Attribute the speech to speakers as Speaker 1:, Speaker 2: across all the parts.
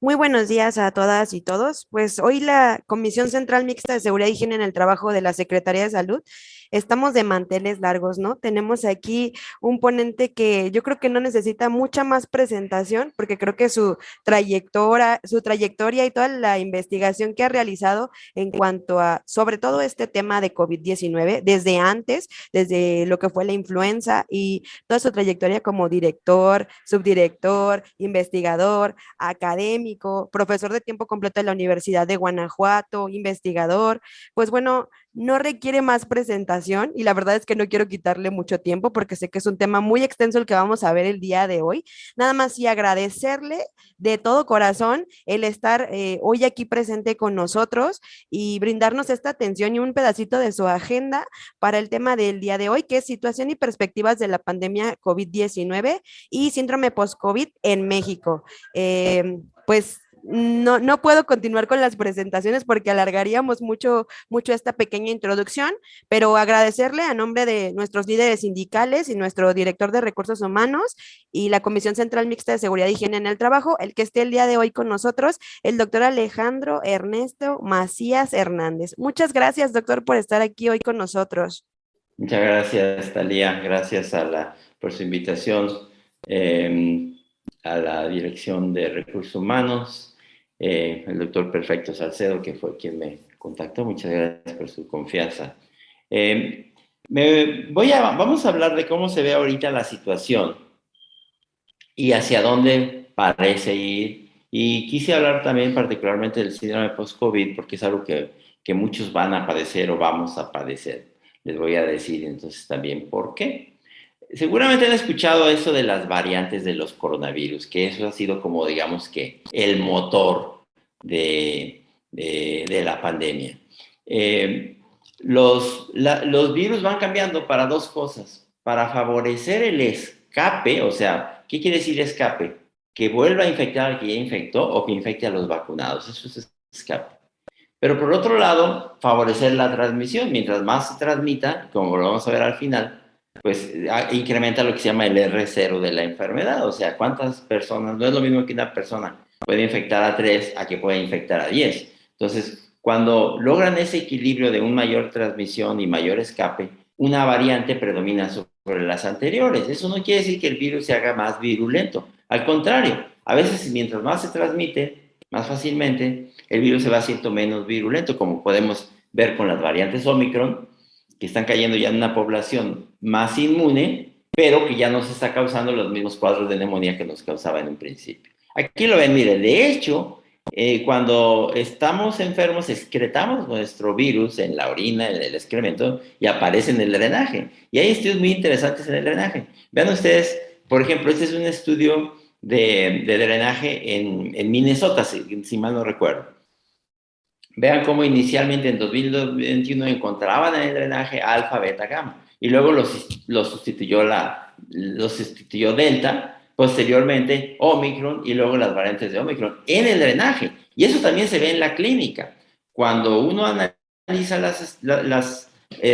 Speaker 1: Muy buenos días a todas y todos. Pues hoy la Comisión Central Mixta de Seguridad y Higiene en el Trabajo de la Secretaría de Salud estamos de manteles largos, ¿no? Tenemos aquí un ponente que yo creo que no necesita mucha más presentación porque creo que su trayectoria y toda la investigación que ha realizado en cuanto a sobre todo este tema de COVID-19 desde antes, desde lo que fue la influenza y toda su trayectoria como director, subdirector, investigador académico, profesor de tiempo completo de la Universidad de Guanajuato, investigador, pues bueno, no requiere más presentación y la verdad es que no quiero quitarle mucho tiempo porque sé que es un tema muy extenso el que vamos a ver el día de hoy. Nada más y agradecerle de todo corazón el estar hoy aquí presente con nosotros y brindarnos esta atención y un pedacito de su agenda para el tema del día de hoy, que es situación y perspectivas de la pandemia COVID-19 y síndrome post-COVID en México. Pues no puedo continuar con las presentaciones porque alargaríamos mucho esta pequeña introducción, pero agradecerle a nombre de nuestros líderes sindicales y nuestro director de recursos humanos y la Comisión Central Mixta de Seguridad y Higiene en el Trabajo, el que esté el día de hoy con nosotros, el doctor Alejandro Ernesto Macías Hernández. Muchas gracias, doctor, por estar aquí hoy con nosotros.
Speaker 2: Muchas gracias, Talía. Gracias por su invitación eh, a la Dirección de Recursos Humanos, el doctor Perfecto Salcedo, que fue quien me contactó. Muchas gracias por su confianza. Eh, vamos a hablar de cómo se ve ahorita la situación y hacia dónde parece ir. Y quise hablar también particularmente del síndrome post-COVID, porque es algo que muchos van a padecer o vamos a padecer. Les voy a decir entonces también por qué. Seguramente han escuchado eso de las variantes de los coronavirus, que eso ha sido como, digamos que, el motor de la pandemia. Los virus van cambiando para dos cosas: para favorecer el escape, o sea, ¿qué quiere decir escape? Que vuelva a infectar al que ya infectó o que infecte a los vacunados. Eso es escape. Pero por otro lado, favorecer la transmisión. Mientras más se transmita, como lo vamos a ver al final, pues incrementa lo que se llama el R0 de la enfermedad. O sea, cuántas personas, no es lo mismo que una persona puede infectar a 3 a que puede infectar a 10. Entonces, cuando logran ese equilibrio de una mayor transmisión y mayor escape, una variante predomina sobre las anteriores. Eso no quiere decir que el virus se haga más virulento. Al contrario, a veces mientras más se transmite, más fácilmente, el virus se va haciendo menos virulento, como podemos ver con las variantes Omicron, que están cayendo ya en una población más inmune, pero que ya no se está causando los mismos cuadros de neumonía que nos causaba en un principio. Aquí lo ven, miren, de hecho, cuando estamos enfermos, excretamos nuestro virus en la orina, en el excremento, y aparece en el drenaje. Y hay estudios muy interesantes en el drenaje. Vean ustedes, por ejemplo, este es un estudio de drenaje en Minnesota, si mal no recuerdo. Vean cómo inicialmente en 2021 encontraban en el drenaje alfa, beta, gamma. Y luego lo sustituyó Delta, posteriormente Omicron y luego las variantes de Omicron en el drenaje. Y eso también se ve en la clínica. Cuando uno analiza las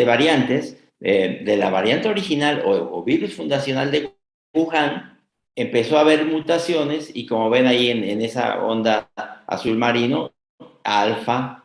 Speaker 2: variantes de la variante original o virus fundacional de Wuhan, empezó a haber mutaciones y como ven ahí en esa onda azul marino, alfa,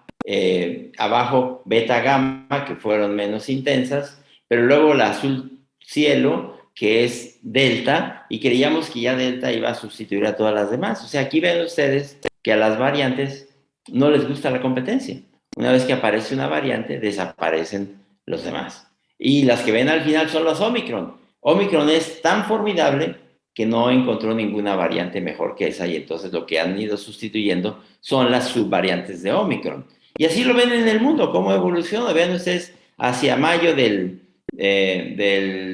Speaker 2: abajo beta gamma, que fueron menos intensas, pero luego la azul cielo, que es delta, y creíamos que ya delta iba a sustituir a todas las demás. O sea, aquí ven ustedes que a las variantes no les gusta la competencia. Una vez que aparece una variante, desaparecen los demás. Y las que ven al final son los Omicron. Omicron es tan formidable que no encontró ninguna variante mejor que esa, y entonces lo que han ido sustituyendo son las subvariantes de Omicron. Y así lo ven en el mundo, cómo evoluciona. Vean ustedes, hacia mayo del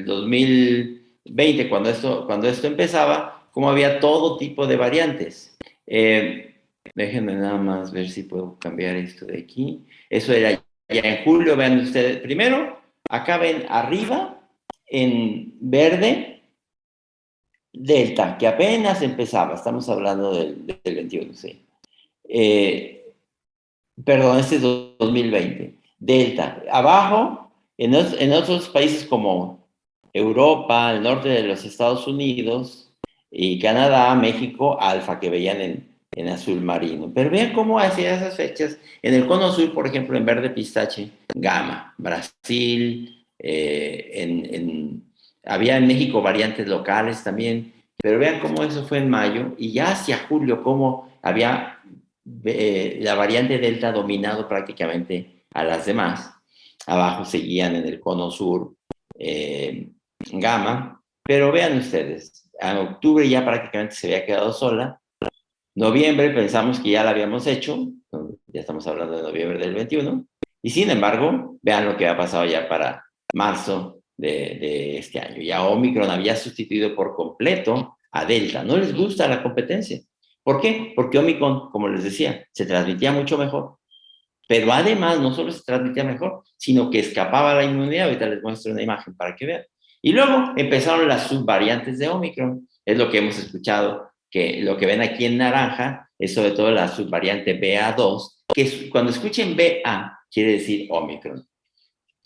Speaker 2: 2020, cuando esto empezaba, cómo había todo tipo de variantes. Déjenme nada más ver si puedo cambiar esto de aquí. Eso era ya en julio. Vean ustedes, primero, acá ven arriba, en verde, Delta, que apenas empezaba. Estamos hablando del 21, sí. Perdón, este es 2020. Delta. Abajo, en otros países como Europa, el norte de los Estados Unidos y Canadá, México, alfa, que veían en azul marino. Pero vean cómo hacia esas fechas, en el cono sur, por ejemplo, en verde pistache, Gama, Brasil, había en México variantes locales también, pero vean cómo eso fue en mayo, y ya hacia julio, cómo había la variante Delta dominado prácticamente a las demás. Abajo seguían en el cono sur Gama, pero vean ustedes, en octubre ya prácticamente se había quedado sola. Noviembre pensamos que ya la habíamos hecho, ya estamos hablando de noviembre del 21, y sin embargo, vean lo que ha pasado ya para marzo de este año. Ya Omicron había sustituido por completo a Delta. No les gusta la competencia. ¿Por qué? Porque Omicron, como les decía, se transmitía mucho mejor, pero además no solo se transmitía mejor, sino que escapaba la inmunidad. Ahorita les muestro una imagen para que vean. Y luego empezaron las subvariantes de Omicron, es lo que hemos escuchado, que lo que ven aquí en naranja es sobre todo la subvariante BA2, que cuando escuchen BA quiere decir Omicron.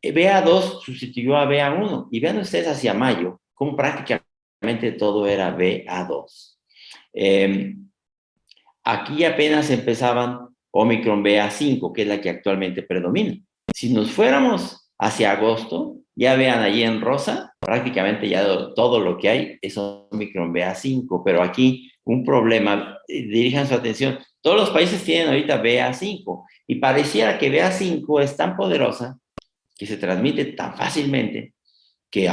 Speaker 2: BA2 sustituyó a BA1 y vean ustedes hacia mayo cómo prácticamente todo era BA2. Aquí apenas empezaban Omicron BA5, que es la que actualmente predomina. Si nos fuéramos hacia agosto, ya vean allí en rosa, prácticamente ya todo lo que hay es Omicron BA5, pero aquí un problema, dirijan su atención, todos los países tienen ahorita BA5 y pareciera que BA5 es tan poderosa que se transmite tan fácilmente que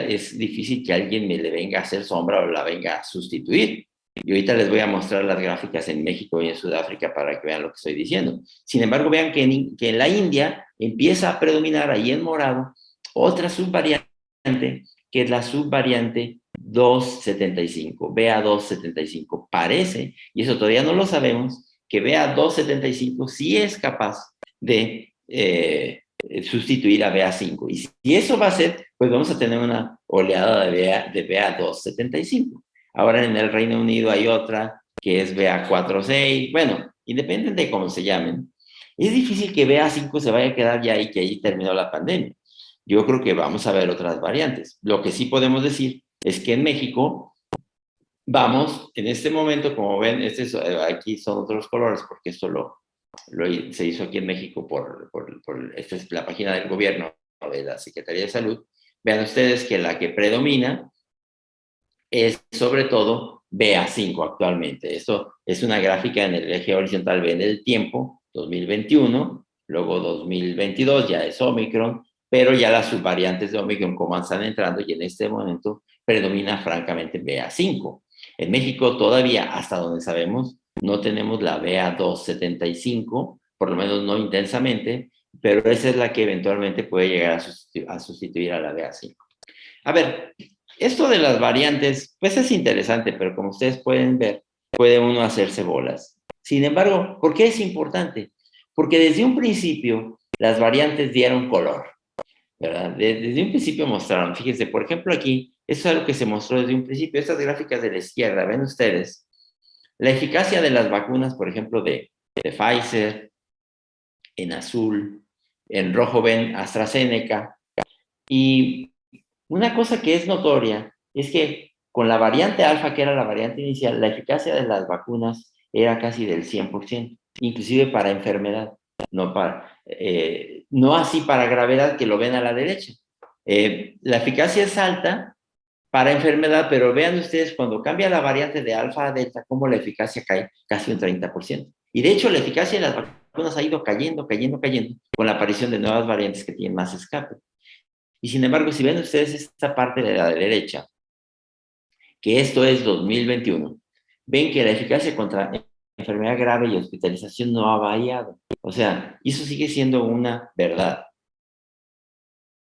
Speaker 2: es difícil que alguien me le venga a hacer sombra o la venga a sustituir. Y ahorita les voy a mostrar las gráficas en México y en Sudáfrica para que vean lo que estoy diciendo. Sin embargo, vean que en la India empieza a predominar ahí en morado otra subvariante, que es la subvariante 275, BA275. Parece, y eso todavía no lo sabemos, que BA275 sí es capaz de sustituir a BA5. Y si eso va a ser, pues vamos a tener una oleada de BA275. Ahora en el Reino Unido hay otra que es BA46. Bueno, independiente de cómo se llamen, es difícil que BA5 se vaya a quedar ya y que ahí terminó la pandemia. Yo creo que vamos a ver otras variantes. Lo que sí podemos decir es que en México vamos, en este momento, como ven, aquí son otros colores porque esto se hizo aquí en México esta es la página del gobierno de la Secretaría de Salud. Vean ustedes que la que predomina es sobre todo BA5 actualmente. Esto es una gráfica en el eje horizontal, ven el tiempo, 2021, luego 2022 ya es Omicron, pero ya las subvariantes de Omicron como están entrando y en este momento predomina francamente BA5. En México todavía, hasta donde sabemos, no tenemos la BA275, por lo menos no intensamente, pero esa es la que eventualmente puede llegar a sustituir a la BA5. A ver, esto de las variantes, pues es interesante, pero como ustedes pueden ver, puede uno hacerse bolas. Sin embargo, ¿por qué es importante? Porque desde un principio las variantes dieron color, ¿verdad? Desde un principio mostraron, fíjense, por ejemplo aquí, eso es algo que se mostró desde un principio, estas gráficas de la izquierda, ven ustedes, la eficacia de las vacunas, por ejemplo, de Pfizer, en azul, en rojo ven AstraZeneca, y una cosa que es notoria es que con la variante alfa, que era la variante inicial, la eficacia de las vacunas era casi del 100%, inclusive para enfermedad, no así para gravedad, que lo ven a la derecha. La eficacia es alta para enfermedad, pero vean ustedes cuando cambia la variante de alfa a delta, cómo la eficacia cae casi un 30%. Y de hecho la eficacia de las vacunas ha ido cayendo con la aparición de nuevas variantes que tienen más escape. Y sin embargo, si ven ustedes esta parte de la derecha, que esto es 2021, ven que la eficacia contra enfermedad grave y hospitalización no ha variado. O sea, eso sigue siendo una verdad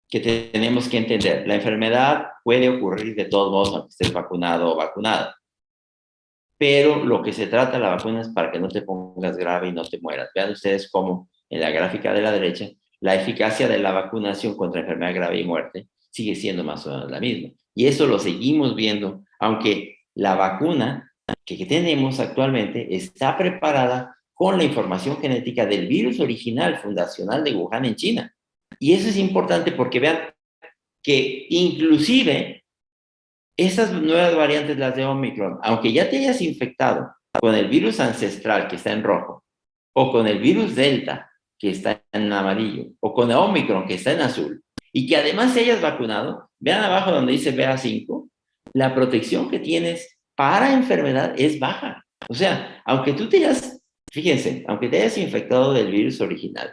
Speaker 2: que tenemos que entender. La enfermedad puede ocurrir de todos modos, aunque estés vacunado o vacunada. Pero lo que se trata la vacuna es para que no te pongas grave y no te mueras. Vean ustedes cómo en la gráfica de la derecha, la eficacia de la vacunación contra enfermedad grave y muerte sigue siendo más o menos la misma. Y eso lo seguimos viendo, aunque la vacuna que tenemos actualmente está preparada con la información genética del virus original fundacional de Wuhan en China. Y eso es importante porque vean que inclusive esas nuevas variantes, las de Omicron, aunque ya te hayas infectado con el virus ancestral que está en rojo, o con el virus Delta que está en amarillo, o con el Omicron que está en azul, y que además te hayas vacunado, vean abajo donde dice BA5, la protección que tienes para enfermedad es baja. O sea, aunque tú te hayas, fíjense, aunque te hayas infectado del virus original,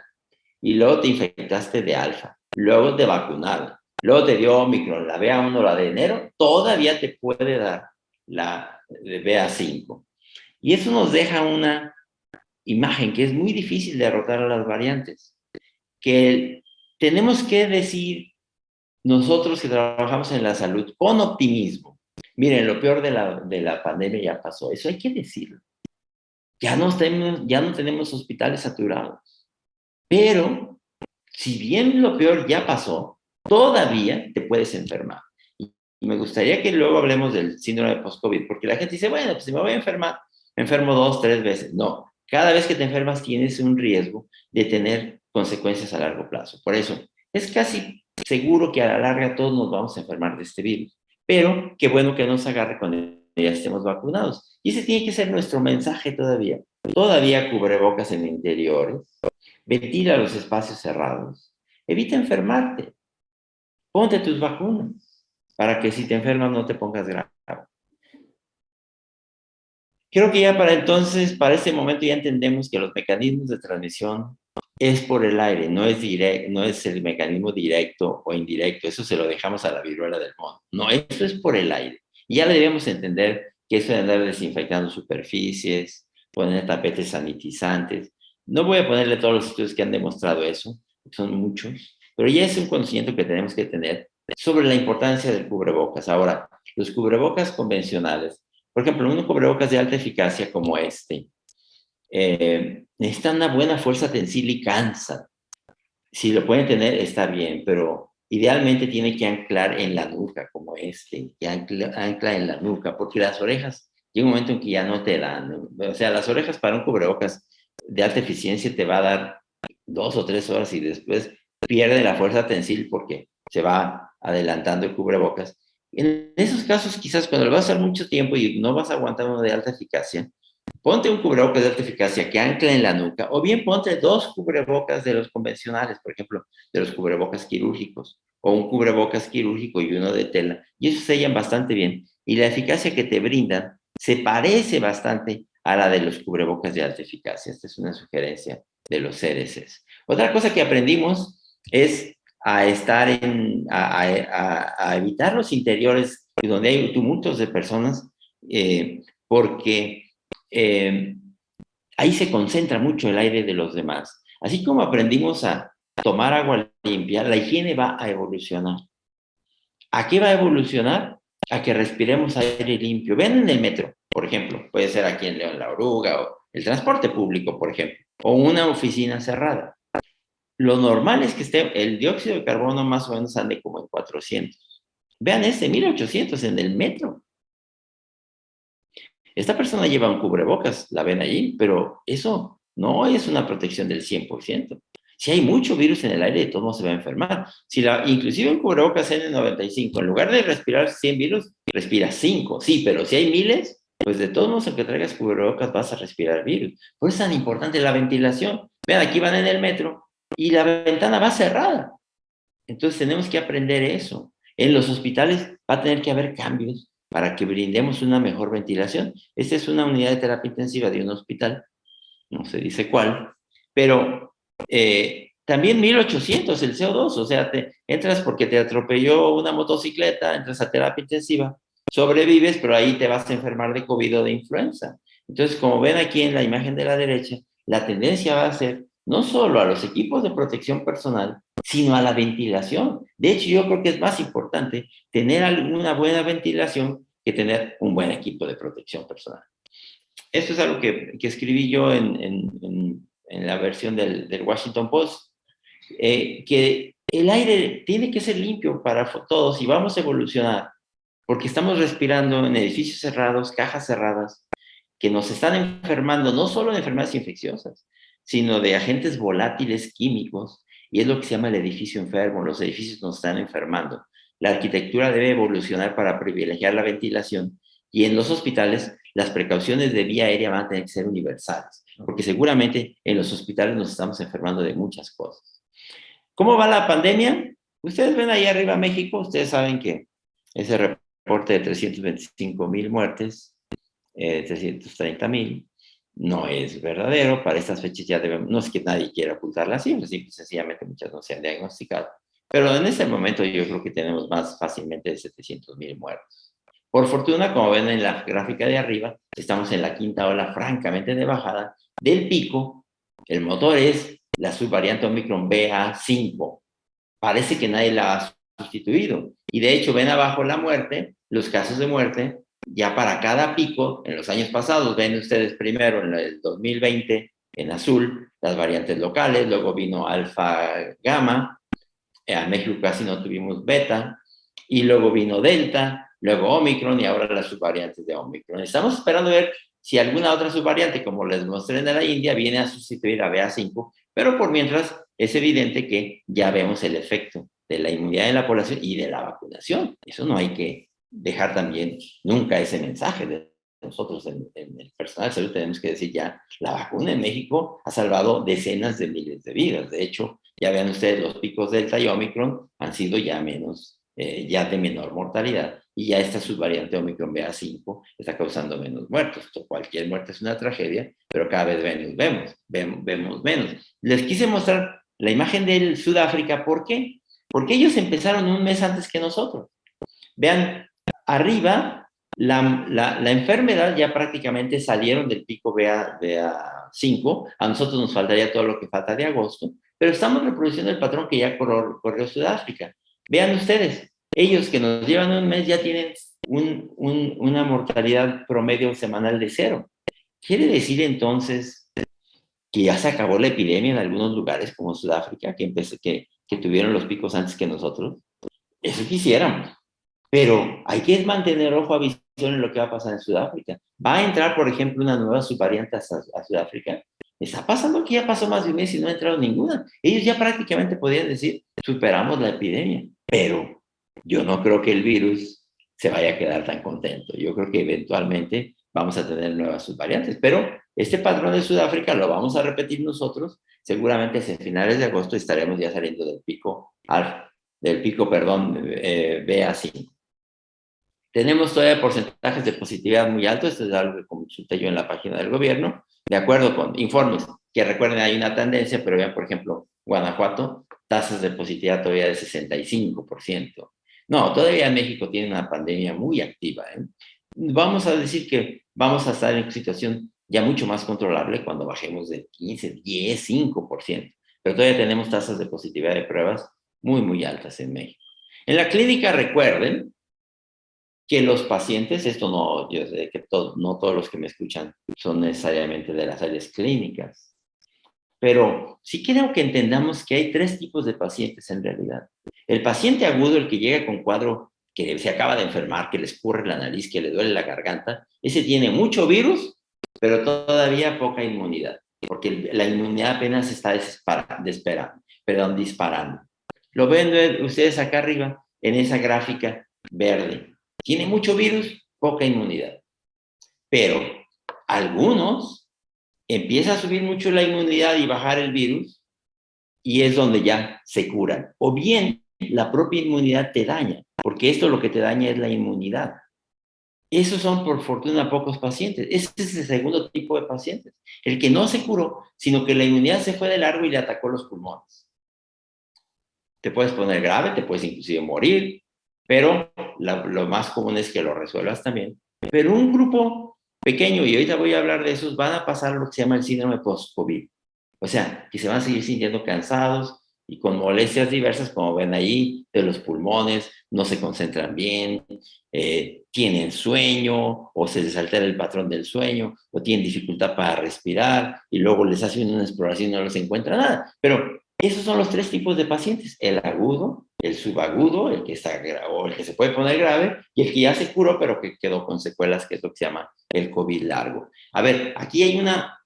Speaker 2: y luego te infectaste de alfa, luego te vacunaron, luego te dio Omicron, la BA1, la de enero, todavía te puede dar la de BA5. Y eso nos deja una imagen que es muy difícil derrotar a las variantes, que tenemos que decir nosotros que trabajamos en la salud con optimismo. Miren, lo peor de la pandemia ya pasó, eso hay que decirlo. Ya no tenemos hospitales saturados, pero si bien lo peor ya pasó, todavía te puedes enfermar. Y me gustaría que luego hablemos del síndrome de post-COVID, porque la gente dice, bueno, pues si me voy a enfermar, me enfermo 2, 3 veces. No, cada vez que te enfermas tienes un riesgo de tener consecuencias a largo plazo. Por eso, es casi seguro que a la larga todos nos vamos a enfermar de este virus. Pero qué bueno que nos agarre cuando ya estemos vacunados. Y ese tiene que ser nuestro mensaje todavía. Todavía cubrebocas en interiores, ventila los espacios cerrados, evita enfermarte, ponte tus vacunas para que si te enfermas no te pongas grave. Creo que ya para entonces, para este momento ya entendemos que los mecanismos de transmisión es por el aire, no es el mecanismo directo o indirecto, eso se lo dejamos a la viruela del mono. No, eso es por el aire. Y ya debemos entender que eso de andar desinfectando superficies, poner tapetes sanitizantes. No voy a ponerle todos los estudios que han demostrado eso, son muchos, pero ya es un conocimiento que tenemos que tener sobre la importancia del cubrebocas. Ahora, los cubrebocas convencionales, por ejemplo, un cubrebocas de alta eficacia como este, necesitan una buena fuerza tensil y cansa. Si lo pueden tener, está bien, pero idealmente tiene que anclar en la nuca, como este, que ancla en la nuca, porque las orejas, llega un momento en que ya no te dan, ¿no? O sea, las orejas para un cubrebocas de alta eficiencia te va a dar 2 o 3 horas y después pierde la fuerza tensil porque se va adelantando el cubrebocas. En esos casos, quizás cuando lo vas a usar mucho tiempo y no vas a aguantar uno de alta eficacia, ponte un cubrebocas de alta eficacia que ancla en la nuca, o bien ponte 2 cubrebocas de los convencionales, por ejemplo, de los cubrebocas quirúrgicos, o un cubrebocas quirúrgico y uno de tela, y esos sellan bastante bien, y la eficacia que te brindan se parece bastante a la de los cubrebocas de alta eficacia. Esta es una sugerencia de los CDCs. Otra cosa que aprendimos es a evitar los interiores donde hay tumultos de personas, porque ahí se concentra mucho el aire de los demás. Así como aprendimos a tomar agua limpia, la higiene va a evolucionar. ¿A qué va a evolucionar? A que respiremos aire limpio. Ven en el metro, por ejemplo, puede ser aquí en León La Oruga, o el transporte público, por ejemplo, o una oficina cerrada. Lo normal es que esté el dióxido de carbono más o menos ande como en 400. Vean 1800 en el metro. Esta persona lleva un cubrebocas, la ven allí, pero eso no es una protección del 100%. Si hay mucho virus en el aire, de todos modos se va a enfermar. Inclusive un cubrebocas N95, en lugar de respirar 100 virus, respira 5. Sí, pero si hay miles, pues de todos modos, aunque traigas cubrebocas, vas a respirar virus. Por eso es tan importante la ventilación. Vean, aquí van en el metro y la ventana va cerrada. Entonces tenemos que aprender eso. En los hospitales va a tener que haber cambios para que brindemos una mejor ventilación. Esta es una unidad de terapia intensiva de un hospital, no se dice cuál, pero también 1800 el CO2, o sea, te entras porque te atropelló una motocicleta, entras a terapia intensiva, sobrevives, pero ahí te vas a enfermar de COVID o de influenza. Entonces, como ven aquí en la imagen de la derecha, la tendencia va a ser no solo a los equipos de protección personal, sino a la ventilación. De hecho, yo creo que es más importante tener una buena ventilación que tener un buen equipo de protección personal. Esto es algo que escribí yo en la versión del Washington Post, que el aire tiene que ser limpio para todos y vamos a evolucionar, porque estamos respirando en edificios cerrados, cajas cerradas, que nos están enfermando no solo de enfermedades infecciosas, sino de agentes volátiles químicos, y es lo que se llama el edificio enfermo. Los edificios nos están enfermando. La arquitectura debe evolucionar para privilegiar la ventilación, y en los hospitales las precauciones de vía aérea van a tener que ser universales, porque seguramente en los hospitales nos estamos enfermando de muchas cosas. ¿Cómo va la pandemia? Ustedes ven ahí arriba México, ustedes saben que ese reporte de 325,000 muertes, 330,000, no es verdadero. Para estas fechas ya debemos, no es que nadie quiera ocultar las cifras, simple y sencillamente muchas no se han diagnosticado. Pero en este momento yo creo que tenemos más fácilmente de 700,000 muertos. Por fortuna, como ven en la gráfica de arriba, estamos en la quinta ola francamente de bajada del pico. El motor es la subvariante Omicron BA.5. Parece que nadie la ha sustituido. Y de hecho, ven abajo la muerte, los casos de muerte, ya para cada pico, en los años pasados, ven ustedes primero en el 2020, en azul, las variantes locales, luego vino alfa, gamma, a México casi no tuvimos beta, y luego vino delta, luego Omicron y ahora las subvariantes de Omicron. Estamos esperando ver si alguna otra subvariante, como les mostré en la India, viene a sustituir a BA.5, pero por mientras es evidente que ya vemos el efecto de la inmunidad en la población y de la vacunación. Eso no hay que dejar también nunca ese mensaje de nosotros en el personal de salud. Tenemos que decir ya, la vacuna en México ha salvado decenas de miles de vidas. De hecho, ya vean ustedes, los picos Delta y Omicron han sido ya menos, ya de menor mortalidad, y ya esta subvariante Omicron BA.5 está causando menos muertos. Cualquier muerte es una tragedia, pero cada vez vemos menos. Les quise mostrar la imagen del Sudáfrica. ¿Por qué? Porque ellos empezaron un mes antes que nosotros. Vean, arriba, la enfermedad ya prácticamente salieron del pico BA.5, a nosotros nos faltaría todo lo que falta de agosto, pero estamos reproduciendo el patrón que ya corrió Sudáfrica. Vean ustedes, ellos que nos llevan un mes ya tienen una mortalidad promedio semanal de 0. Quiere decir entonces que ya se acabó la epidemia en algunos lugares como Sudáfrica, que tuvieron los picos antes que nosotros. Eso quisiéramos. Pero hay que mantener ojo a visión en lo que va a pasar en Sudáfrica. Va a entrar, por ejemplo, una nueva subvariante a Sudáfrica. Está pasando que ya pasó más de un mes y no ha entrado ninguna. Ellos ya prácticamente podían decir, superamos la epidemia. Pero yo no creo que el virus se vaya a quedar tan contento. Yo creo que eventualmente vamos a tener nuevas subvariantes. Pero este patrón de Sudáfrica lo vamos a repetir nosotros. Seguramente hacia finales de agosto estaremos ya saliendo del pico alfa, BA.5. Tenemos todavía porcentajes de positividad muy altos. Esto es algo que consulté yo en la página del gobierno, de acuerdo con informes que, recuerden, hay una tendencia, pero vean, por ejemplo, Guanajuato, tasas de positividad todavía de 65%. No, todavía México tiene una pandemia muy activa. Vamos a decir que vamos a estar en una situación ya mucho más controlable cuando bajemos del 15, 10, 5%. Pero todavía tenemos tasas de positividad de pruebas muy, muy altas en México. En la clínica, recuerden que los pacientes, esto no, yo sé que no todos los que me escuchan son necesariamente de las áreas clínicas, pero sí creo que entendamos que hay 3 tipos de pacientes en realidad. El paciente agudo, el que llega con cuadro que se acaba de enfermar, que le escurre la nariz, que le duele la garganta, ese tiene mucho virus, pero todavía poca inmunidad, porque la inmunidad apenas está disparando. Lo ven ustedes acá arriba, en esa gráfica verde. Tiene mucho virus, poca inmunidad. Pero algunos empieza a subir mucho la inmunidad y bajar el virus, y es donde ya se curan. O bien la propia inmunidad te daña, porque esto lo que te daña es la inmunidad. Esos son, por fortuna, pocos pacientes. Ese es el segundo tipo de pacientes. El que no se curó, sino que la inmunidad se fue de largo y le atacó los pulmones. Te puedes poner grave, te puedes inclusive morir, pero lo más común es que lo resuelvas también. Pero un grupo pequeño, y ahorita voy a hablar de esos, van a pasar lo que se llama el síndrome post-COVID. O sea, que se van a seguir sintiendo cansados y con molestias diversas, como ven ahí, de los pulmones, no se concentran bien, tienen sueño, o se les altera el patrón del sueño, o tienen dificultad para respirar, y luego les hacen una exploración y no les encuentra nada. Pero esos son los 3 tipos de pacientes: el agudo, el subagudo, el que está o el que se puede poner grave, y el que ya se curó pero que quedó con secuelas, que es lo que se llama el COVID largo. A ver, aquí hay una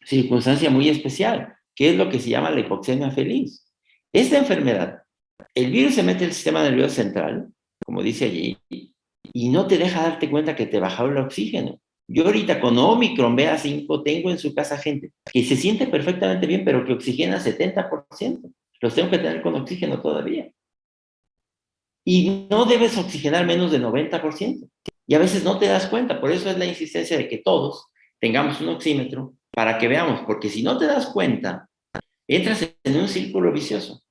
Speaker 2: circunstancia muy especial, que es lo que se llama la hipoxemia feliz. Esta enfermedad, el virus se mete en el sistema nervioso central, como dice allí, y no te deja darte cuenta que te bajó el oxígeno. Yo ahorita con Omicron BA5 tengo en su casa gente que se siente perfectamente bien, pero que oxigena 70%. Los tengo que tener con oxígeno todavía. Y no debes oxigenar menos de 90%. Y a veces no te das cuenta. Por eso es la insistencia de que todos tengamos un oxímetro para que veamos. Porque si no te das cuenta, entras en un círculo vicioso.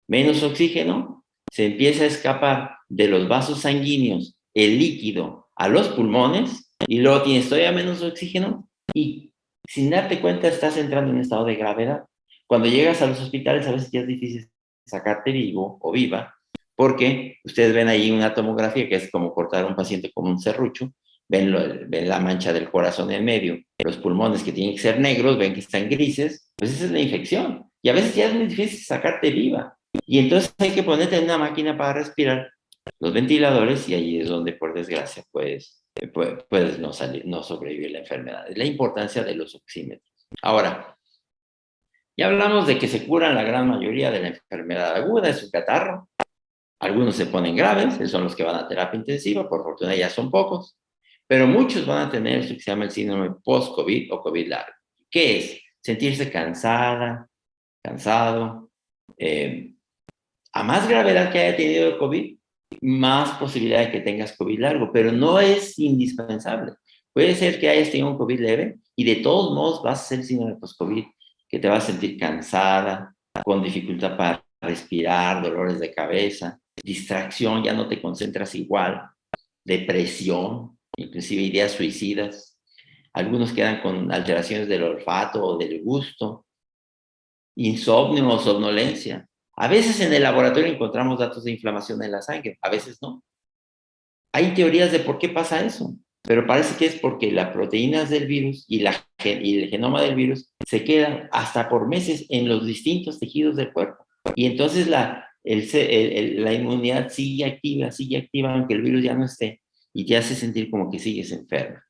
Speaker 2: Menos oxígeno, se empieza a escapar de los vasos sanguíneos el líquido a los pulmones y luego tienes todavía menos oxígeno y sin darte cuenta estás entrando en un estado de gravedad. Cuando llegas a los hospitales a veces ya es difícil sacarte vivo o viva porque ustedes ven ahí una tomografía que es como cortar a un paciente como un serrucho, ven la mancha del corazón en medio, los pulmones que tienen que ser negros, ven que están grises, pues esa es la infección. Y a veces ya es muy difícil sacarte viva. Y entonces hay que ponerte en una máquina para respirar, los ventiladores, y ahí es donde, por desgracia, puedes no salir, no sobrevivir la enfermedad. Es la importancia de los oxímetros. Ahora, ya hablamos de que se curan la gran mayoría de la enfermedad aguda, es un catarro. Algunos se ponen graves, esos son los que van a terapia intensiva, por fortuna ya son pocos, pero muchos van a tener eso que se llama el síndrome post-COVID o COVID largo. ¿Qué es? Sentirse cansada, cansado, a más gravedad que haya tenido el COVID, más posibilidad de que tengas COVID largo, pero no es indispensable. Puede ser que hayas tenido un COVID leve y de todos modos vas a ser síndrome post-COVID, que te vas a sentir cansada, con dificultad para respirar, dolores de cabeza, distracción, ya no te concentras igual, depresión, inclusive ideas suicidas. Algunos quedan con alteraciones del olfato o del gusto, insomnio o somnolencia. A veces en el laboratorio encontramos datos de inflamación en la sangre, a veces no. Hay teorías de por qué pasa eso, pero parece que es porque las proteínas del virus y el genoma del virus se quedan hasta por meses en los distintos tejidos del cuerpo. Y entonces la inmunidad sigue activa, aunque el virus ya no esté, y te hace sentir como que sigues enferma.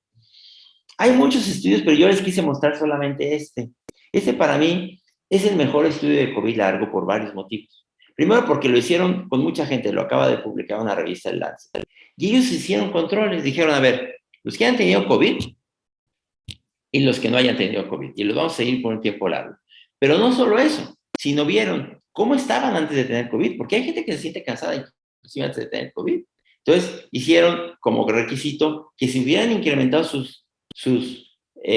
Speaker 2: Hay muchos estudios, pero yo les quise mostrar solamente este. Este para mí es el mejor estudio de COVID largo por varios motivos. Primero porque lo hicieron con mucha gente, lo acaba de publicar una revista El Lancet. Y ellos hicieron controles, dijeron, a ver, los que han tenido COVID y los que no hayan tenido COVID, y los vamos a seguir por un tiempo largo. Pero no solo eso, sino vieron cómo estaban antes de tener COVID, porque hay gente que se siente cansada inclusive antes de tener COVID. Entonces, hicieron como requisito que se hubieran incrementado sus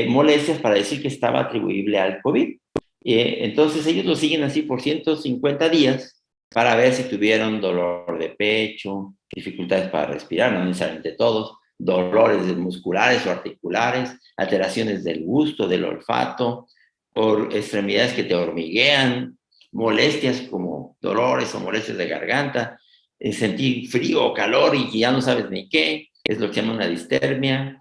Speaker 2: molestias para decir que estaba atribuible al COVID. Entonces, ellos lo siguen así por 150 días para ver si tuvieron dolor de pecho, dificultades para respirar, no necesariamente todos, dolores musculares o articulares, alteraciones del gusto, del olfato, por extremidades que te hormiguean, molestias como dolores o molestias de garganta, sentir frío o calor y que ya no sabes ni qué, es lo que se llama una distermia,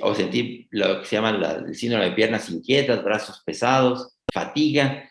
Speaker 2: o sentir lo que se llama el síndrome de piernas inquietas, brazos pesados, fatiga.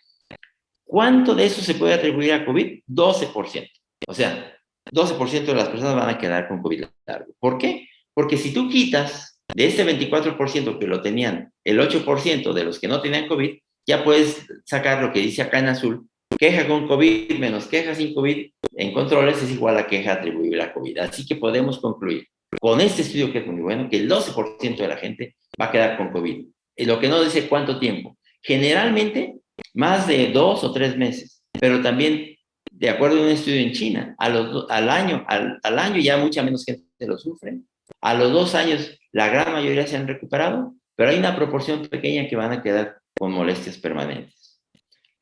Speaker 2: ¿Cuánto de eso se puede atribuir a COVID? 12%. O sea, 12% de las personas van a quedar con COVID largo. ¿Por qué? Porque si tú quitas de ese 24% que lo tenían, el 8% de los que no tenían COVID, ya puedes sacar lo que dice acá en azul, queja con COVID menos queja sin COVID en controles es igual a queja atribuible a COVID. Así que podemos concluir con este estudio que es muy bueno, que el 12% de la gente va a quedar con COVID. Y lo que no dice cuánto tiempo. Generalmente, más de 2 o 3 meses, pero también, de acuerdo a un estudio en China, al año ya mucha menos gente lo sufre. A los 2 años, la gran mayoría se han recuperado, pero hay una proporción pequeña que van a quedar con molestias permanentes.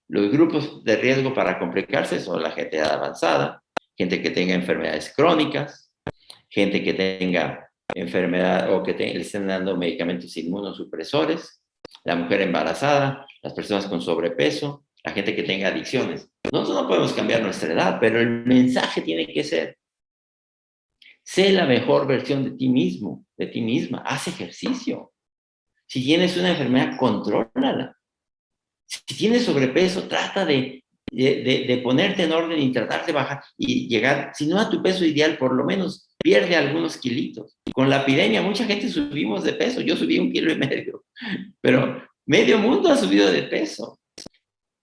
Speaker 2: Los grupos de riesgo para complicarse son la gente avanzada, gente que tenga enfermedades crónicas, gente que tenga enfermedad o que le estén dando medicamentos inmunosupresores, la mujer embarazada, las personas con sobrepeso, la gente que tenga adicciones. Nosotros no podemos cambiar nuestra edad, pero el mensaje tiene que ser, sé la mejor versión de ti mismo, de ti misma, haz ejercicio. Si tienes una enfermedad, contrólala. Si tienes sobrepeso, trata de ponerte en orden y tratar de bajar y llegar, si no a tu peso ideal, por lo menos pierde algunos kilitos. Con la epidemia, mucha gente subimos de peso. Yo subí 1,5 kilos, pero medio mundo ha subido de peso.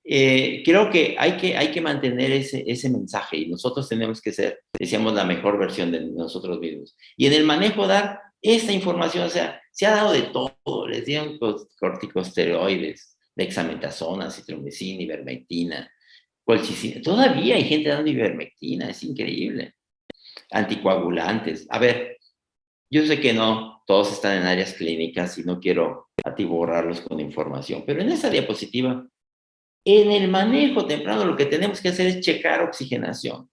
Speaker 2: Creo que hay que mantener ese mensaje y nosotros tenemos que ser, decíamos, la mejor versión de nosotros mismos. Y en el manejo dar esta información, o sea, se ha dado de todo, les dieron corticosteroides, dexametasona, citromicina, ivermectina, colchicina. Todavía hay gente dando ivermectina, es increíble. Anticoagulantes. A ver, yo sé que no todos están en áreas clínicas y no quiero atiborrarlos con información, pero en esa diapositiva en el manejo temprano lo que tenemos que hacer es checar oxigenación.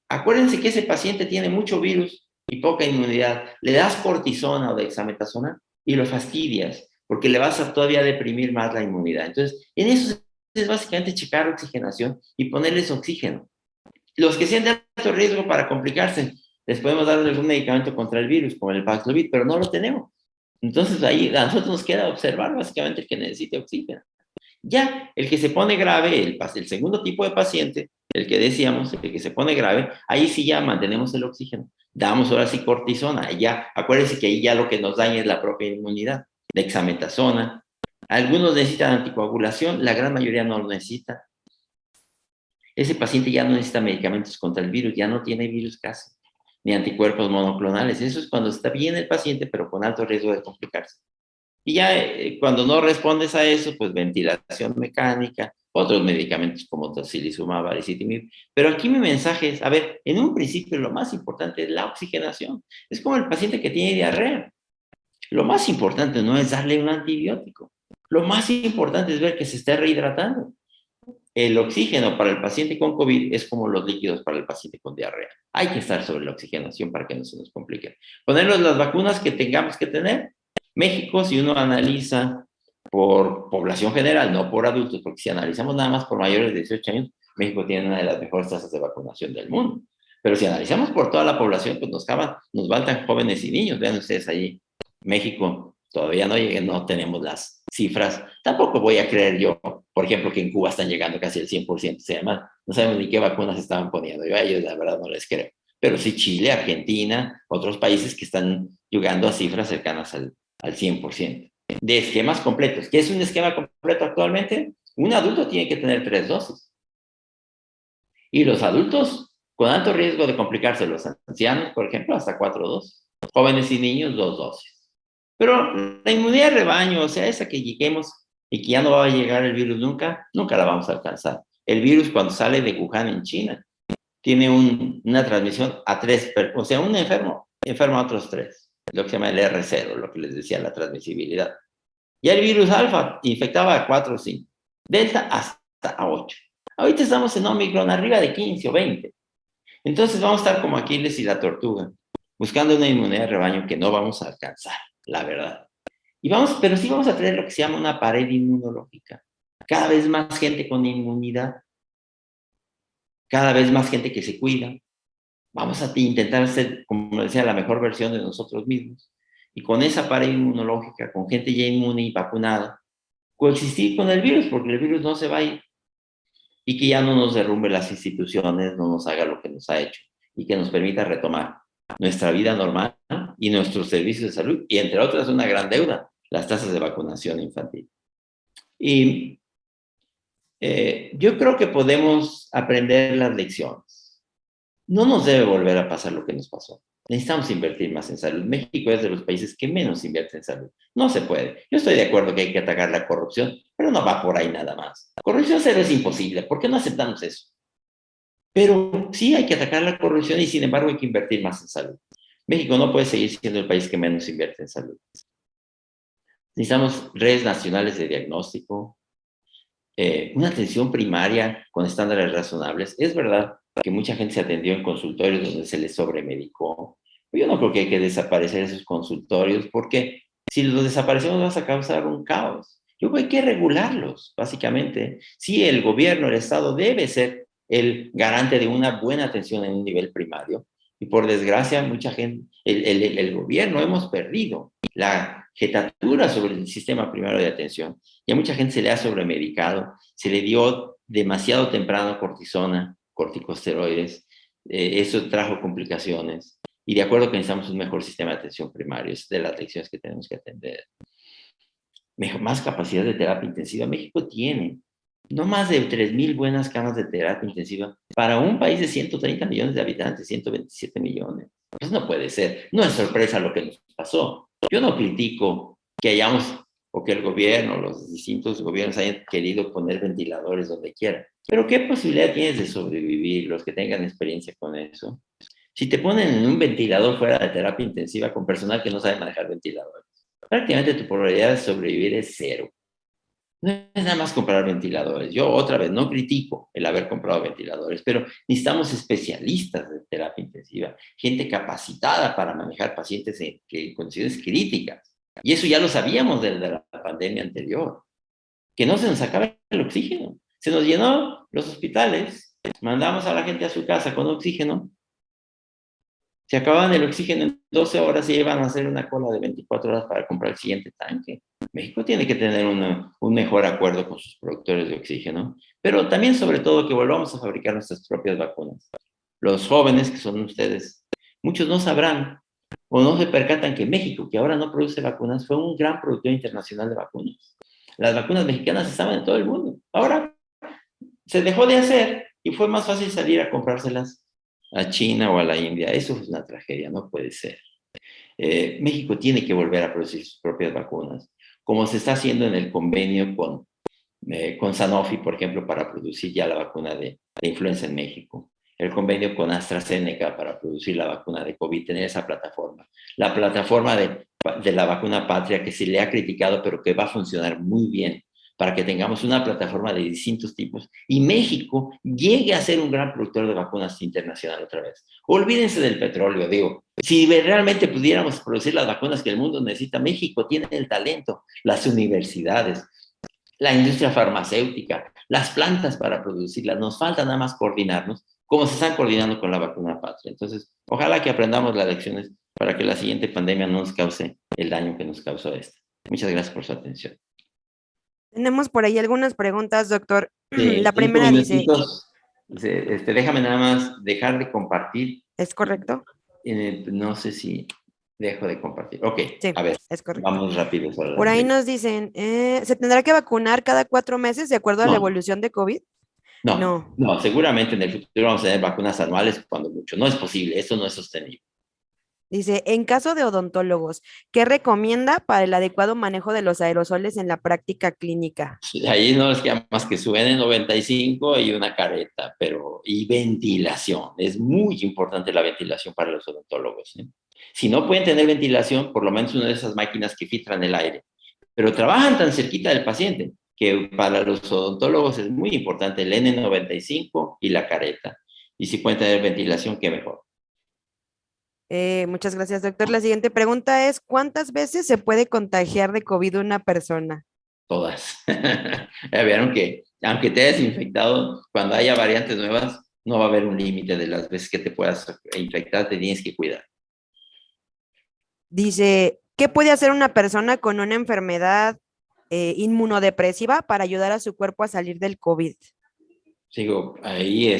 Speaker 2: Acuérdense que ese paciente tiene mucho virus y poca inmunidad. Le das cortisona o dexametasona y lo fastidias porque le vas a todavía deprimir más la inmunidad. Entonces, en eso es básicamente checar oxigenación y ponerles oxígeno. Los que sean de alto riesgo para complicarse, les podemos dar algún medicamento contra el virus, como el Paxlovid, pero no lo tenemos. Entonces, ahí a nosotros nos queda observar básicamente el que necesite oxígeno. Ya, el que se pone grave, el segundo tipo de paciente, el que decíamos, el que se pone grave, ahí sí ya mantenemos el oxígeno. Damos ahora sí cortisona, y ya, acuérdense que ahí ya lo que nos daña es la propia inmunidad. Dexametasona. Algunos necesitan anticoagulación, la gran mayoría no lo necesita. Ese paciente ya no necesita medicamentos contra el virus, ya no tiene virus casi, ni anticuerpos monoclonales. Eso es cuando está bien el paciente, pero con alto riesgo de complicarse. Y ya cuando no respondes a eso, pues ventilación mecánica, otros medicamentos como tocilizumab, baricitinib. Pero aquí mi mensaje es, a ver, en un principio lo más importante es la oxigenación. Es como el paciente que tiene diarrea. Lo más importante no es darle un antibiótico. Lo más importante es ver que se está rehidratando. El oxígeno para el paciente con COVID es como los líquidos para el paciente con diarrea. Hay que estar sobre la oxigenación para que no se nos complique. Ponernos las vacunas que tengamos que tener. México, si uno analiza por población general, no por adultos, porque si analizamos nada más por mayores de 18 años, México tiene una de las mejores tasas de vacunación del mundo. Pero si analizamos por toda la población, pues nos faltan jóvenes y niños. Vean ustedes allí, México todavía no llegue, no tenemos las cifras. Tampoco voy a creer yo, por ejemplo, que en Cuba están llegando casi el 100%. Se llama, no sabemos ni qué vacunas estaban poniendo. Yo a ellos la verdad no les creo. Pero sí Chile, Argentina, otros países que están llegando a cifras cercanas al 100%. De esquemas completos. ¿Qué es un esquema completo actualmente? Un adulto tiene que tener 3 dosis. Y los adultos con alto riesgo de complicarse, los ancianos, por ejemplo, hasta 4 dosis. Jóvenes y niños, 2 dosis. Pero la inmunidad de rebaño, o sea, esa que lleguemos y que ya no va a llegar el virus nunca, nunca la vamos a alcanzar. El virus cuando sale de Wuhan en China tiene una transmisión a 3, o sea, un enfermo enferma a otros 3, lo que se llama el R0, lo que les decía, la transmisibilidad. Ya el virus alfa infectaba a 4 o 5, delta hasta a 8. Ahorita estamos en Omicron arriba de 15 o 20. Entonces vamos a estar como Aquiles y la tortuga, buscando una inmunidad de rebaño que no vamos a alcanzar, la verdad. Pero sí vamos a tener lo que se llama una pared inmunológica. Cada vez más gente con inmunidad, cada vez más gente que se cuida. Vamos a intentar ser, como decía, la mejor versión de nosotros mismos. Y con esa pared inmunológica, con gente ya inmune y vacunada, coexistir con el virus, porque el virus no se va a ir. Y que ya no nos derrumbe las instituciones, no nos haga lo que nos ha hecho. Y que nos permita retomar nuestra vida normal y nuestros servicios de salud. Y entre otras, una gran deuda, las tasas de vacunación infantil. Y yo creo que podemos aprender las lecciones. No nos debe volver a pasar lo que nos pasó. Necesitamos invertir más en salud. México es de los países que menos invierte en salud. No se puede. Yo estoy de acuerdo que hay que atacar la corrupción, pero no va por ahí nada más. Corrupción cero es imposible. ¿Por qué no aceptamos eso? Pero sí hay que atacar la corrupción y sin embargo hay que invertir más en salud. México no puede seguir siendo el país que menos invierte en salud. Necesitamos redes nacionales de diagnóstico, una atención primaria con estándares razonables. Es verdad que mucha gente se atendió en consultorios donde se les sobremedicó. Yo no creo que hay que desaparecer esos consultorios porque si los desaparecemos vas a causar un caos. Yo creo que hay que regularlos, básicamente. Sí, el gobierno, el Estado debe ser el garante de una buena atención en un nivel primario. Y por desgracia, mucha gente, el gobierno hemos perdido la jetatura sobre el sistema primario de atención. Y a mucha gente se le ha sobremedicado, se le dio demasiado temprano cortisona, corticosteroides, eso trajo complicaciones. Y de acuerdo que necesitamos un mejor sistema de atención primario, es de las lecciones que tenemos que atender. Más capacidad de terapia intensiva. México tiene no más de 3,000 buenas camas de terapia intensiva para un país de 130 millones de habitantes, 127 millones. Pues no puede ser. No es sorpresa lo que nos pasó. Yo no critico que hayamos o que el gobierno, los distintos gobiernos hayan querido poner ventiladores donde quiera. Pero ¿qué posibilidad tienes de sobrevivir los que tengan experiencia con eso? Si te ponen en un ventilador fuera de terapia intensiva con personal que no sabe manejar ventiladores, prácticamente tu probabilidad de sobrevivir es cero. No es nada más comprar ventiladores. Yo otra vez no critico el haber comprado ventiladores, pero necesitamos especialistas de terapia intensiva, gente capacitada para manejar pacientes en condiciones críticas. Y eso ya lo sabíamos desde la pandemia anterior, que no se nos acaba el oxígeno. Se nos llenó los hospitales, mandamos a la gente a su casa con oxígeno, se acababan el oxígeno en 12 horas y iban a hacer una cola de 24 horas para comprar el siguiente tanque. México tiene que tener un mejor acuerdo con sus productores de oxígeno, pero también sobre todo que volvamos a fabricar nuestras propias vacunas. Los jóvenes que son ustedes, muchos no sabrán o no se percatan que México, que ahora no produce vacunas, fue un gran productor internacional de vacunas. Las vacunas mexicanas estaban en todo el mundo. Ahora se dejó de hacer y fue más fácil salir a comprárselas a China o a la India. Eso es una tragedia, no puede ser. México tiene que volver a producir sus propias vacunas, como se está haciendo en el convenio con Sanofi, por ejemplo, para producir ya la vacuna de influenza en México. El convenio con AstraZeneca para producir la vacuna de COVID, tener esa plataforma. La plataforma de la vacuna patria que se le ha criticado, pero que va a funcionar muy bien para que tengamos una plataforma de distintos tipos y México llegue a ser un gran productor de vacunas internacional otra vez. Olvídense del petróleo, digo. Si realmente pudiéramos producir las vacunas que el mundo necesita, México tiene el talento, las universidades, la industria farmacéutica, las plantas para producirlas. Nos falta nada más coordinarnos, como se están coordinando con la vacuna patria. Entonces, ojalá que aprendamos las lecciones para que la siguiente pandemia no nos cause el daño que nos causó esta. Muchas gracias por su atención.
Speaker 1: Tenemos por ahí algunas preguntas, doctor.
Speaker 2: Sí,
Speaker 1: La
Speaker 2: 5
Speaker 1: primera dice,
Speaker 2: minutitos. Déjame nada más dejar de compartir.
Speaker 1: ¿es correcto?
Speaker 2: No sé si dejo de compartir. Ok,
Speaker 1: Sí,
Speaker 2: a ver,
Speaker 1: es correcto.
Speaker 2: vamos rápido sobre
Speaker 1: Por
Speaker 2: las
Speaker 1: ahí
Speaker 2: preguntas.
Speaker 1: nos dicen, ¿se tendrá que vacunar cada 4 meses de acuerdo a la
Speaker 2: No,
Speaker 1: evolución de COVID?
Speaker 2: no,
Speaker 1: No.
Speaker 2: no, seguramente en el futuro vamos a tener vacunas anuales cuando mucho. No es posible, eso no es sostenible.
Speaker 1: Dice, en caso de odontólogos, ¿qué recomienda para el adecuado manejo de los aerosoles en la práctica clínica?
Speaker 2: Ahí no les queda más que su N95 y una careta, y ventilación. Es muy importante la ventilación para los odontólogos, ¿eh? Si no pueden tener ventilación, por lo menos una de esas máquinas que filtran el aire, pero trabajan tan cerquita del paciente que para los odontólogos es muy importante el N95 y la careta. Y si pueden tener ventilación, qué mejor.
Speaker 1: Muchas gracias, doctor. La siguiente pregunta es, ¿cuántas veces se puede contagiar de COVID una persona?
Speaker 2: Todas. Ya vieron que aunque te hayas infectado, cuando haya variantes nuevas, no va a haber un límite de las veces que te puedas infectar, te tienes que cuidar.
Speaker 1: Dice, ¿qué puede hacer una persona con una enfermedad inmunodepresiva para ayudar a su cuerpo a salir del COVID?
Speaker 2: Sigo ahí,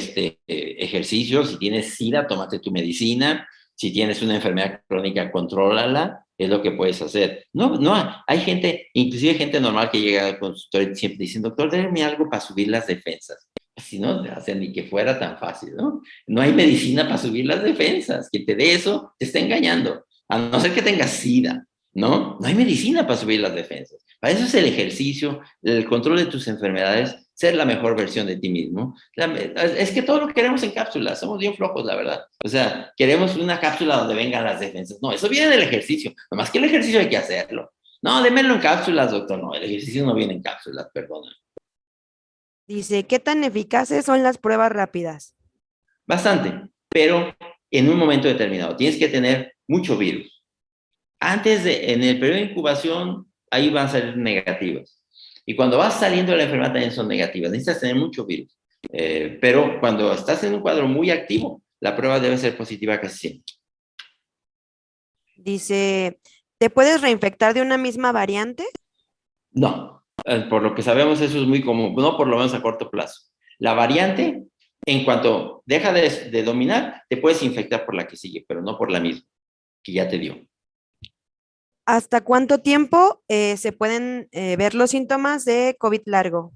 Speaker 2: ejercicio, si tienes SIDA, tómate tu medicina, si tienes una enfermedad crónica, contrólala, es lo que puedes hacer. No, no, hay gente, inclusive gente normal que llega al consultorio siempre diciendo, doctor, déme algo para subir las defensas. Si no, o sea, ni que fuera tan fácil, ¿no? No hay medicina para subir las defensas. Quien te dé eso te está engañando. A no ser que tengas SIDA, ¿no? No hay medicina para subir las defensas. Para eso es el ejercicio, el control de tus enfermedades, ser la mejor versión de ti mismo. Es que todo lo queremos en cápsulas, somos bien flojos, la verdad. O sea, queremos una cápsula donde vengan las defensas. No, eso viene del ejercicio. Nomás que el ejercicio hay que hacerlo. No, démelo en cápsulas, doctor. No, el ejercicio no viene en cápsulas, perdona.
Speaker 1: Dice, ¿qué tan eficaces son las pruebas rápidas?
Speaker 2: Bastante, pero en un momento determinado. Tienes que tener mucho virus. En el periodo de incubación, ahí van a salir negativas. Y cuando vas saliendo de la enfermedad también son negativas. Necesitas tener mucho virus. Pero cuando estás en un cuadro muy activo, la prueba debe ser positiva casi siempre.
Speaker 1: Dice, ¿te puedes reinfectar de una misma variante?
Speaker 2: No, por lo que sabemos eso es muy común, no por lo menos a corto plazo. La variante, en cuanto deja de dominar, te puedes infectar por la que sigue, pero no por la misma que ya te dio.
Speaker 1: ¿Hasta cuánto tiempo se pueden ver los síntomas de COVID largo?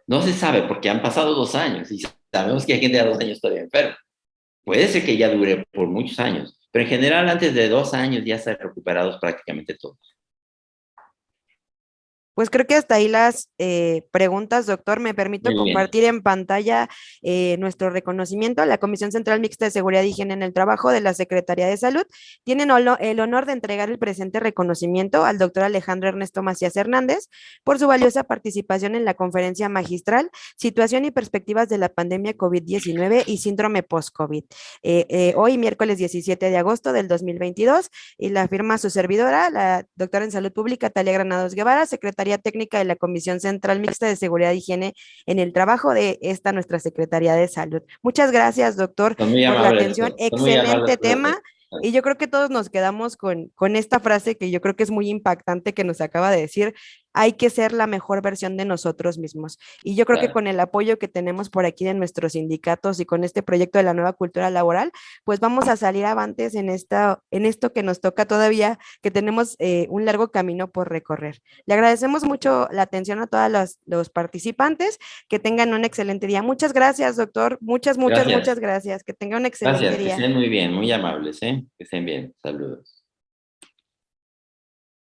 Speaker 2: No se sabe porque han pasado 2 años y sabemos que hay gente de 2 años todavía enferma. Puede ser que ya dure por muchos años, pero en general antes de 2 años ya están recuperados prácticamente todos.
Speaker 1: Pues creo que hasta ahí las preguntas, doctor. Me permito
Speaker 2: Muy bien.
Speaker 1: compartir en pantalla nuestro reconocimiento. La Comisión Central Mixta de Seguridad y Higiene en el Trabajo de la Secretaría de Salud tienen el honor de entregar el presente reconocimiento al doctor Alejandro Ernesto Macías Hernández por su valiosa participación en la conferencia magistral Situación y perspectivas de la pandemia COVID-19 y síndrome post-COVID. Hoy, miércoles 17 de agosto del 2022, y la firma su servidora, la doctora en Salud Pública, Talia Granados Guevara, Secretaría Técnica de la Comisión Central Mixta de Seguridad e Higiene en el Trabajo de esta nuestra Secretaría de Salud. Muchas gracias, doctor,
Speaker 2: Son muy
Speaker 1: por la
Speaker 2: amables,
Speaker 1: atención.
Speaker 2: son muy amables.
Speaker 1: Excelente tema. Y yo creo que todos nos quedamos con esta frase que yo creo que es muy impactante que nos acaba de decir, hay que ser la mejor versión de nosotros mismos. Y yo creo que
Speaker 2: Claro.
Speaker 1: con el apoyo que tenemos por aquí de nuestros sindicatos y con este proyecto de la nueva cultura laboral, pues vamos a salir avantes en esto que nos toca todavía, que tenemos un largo camino por recorrer. Le agradecemos mucho la atención a todos los participantes, que tengan un excelente día. Muchas gracias, doctor. Muchas
Speaker 2: Gracias.
Speaker 1: gracias. Que tengan un excelente
Speaker 2: Gracias, que
Speaker 1: día.
Speaker 2: estén muy bien, muy amables, ¿eh? Que estén bien. Saludos.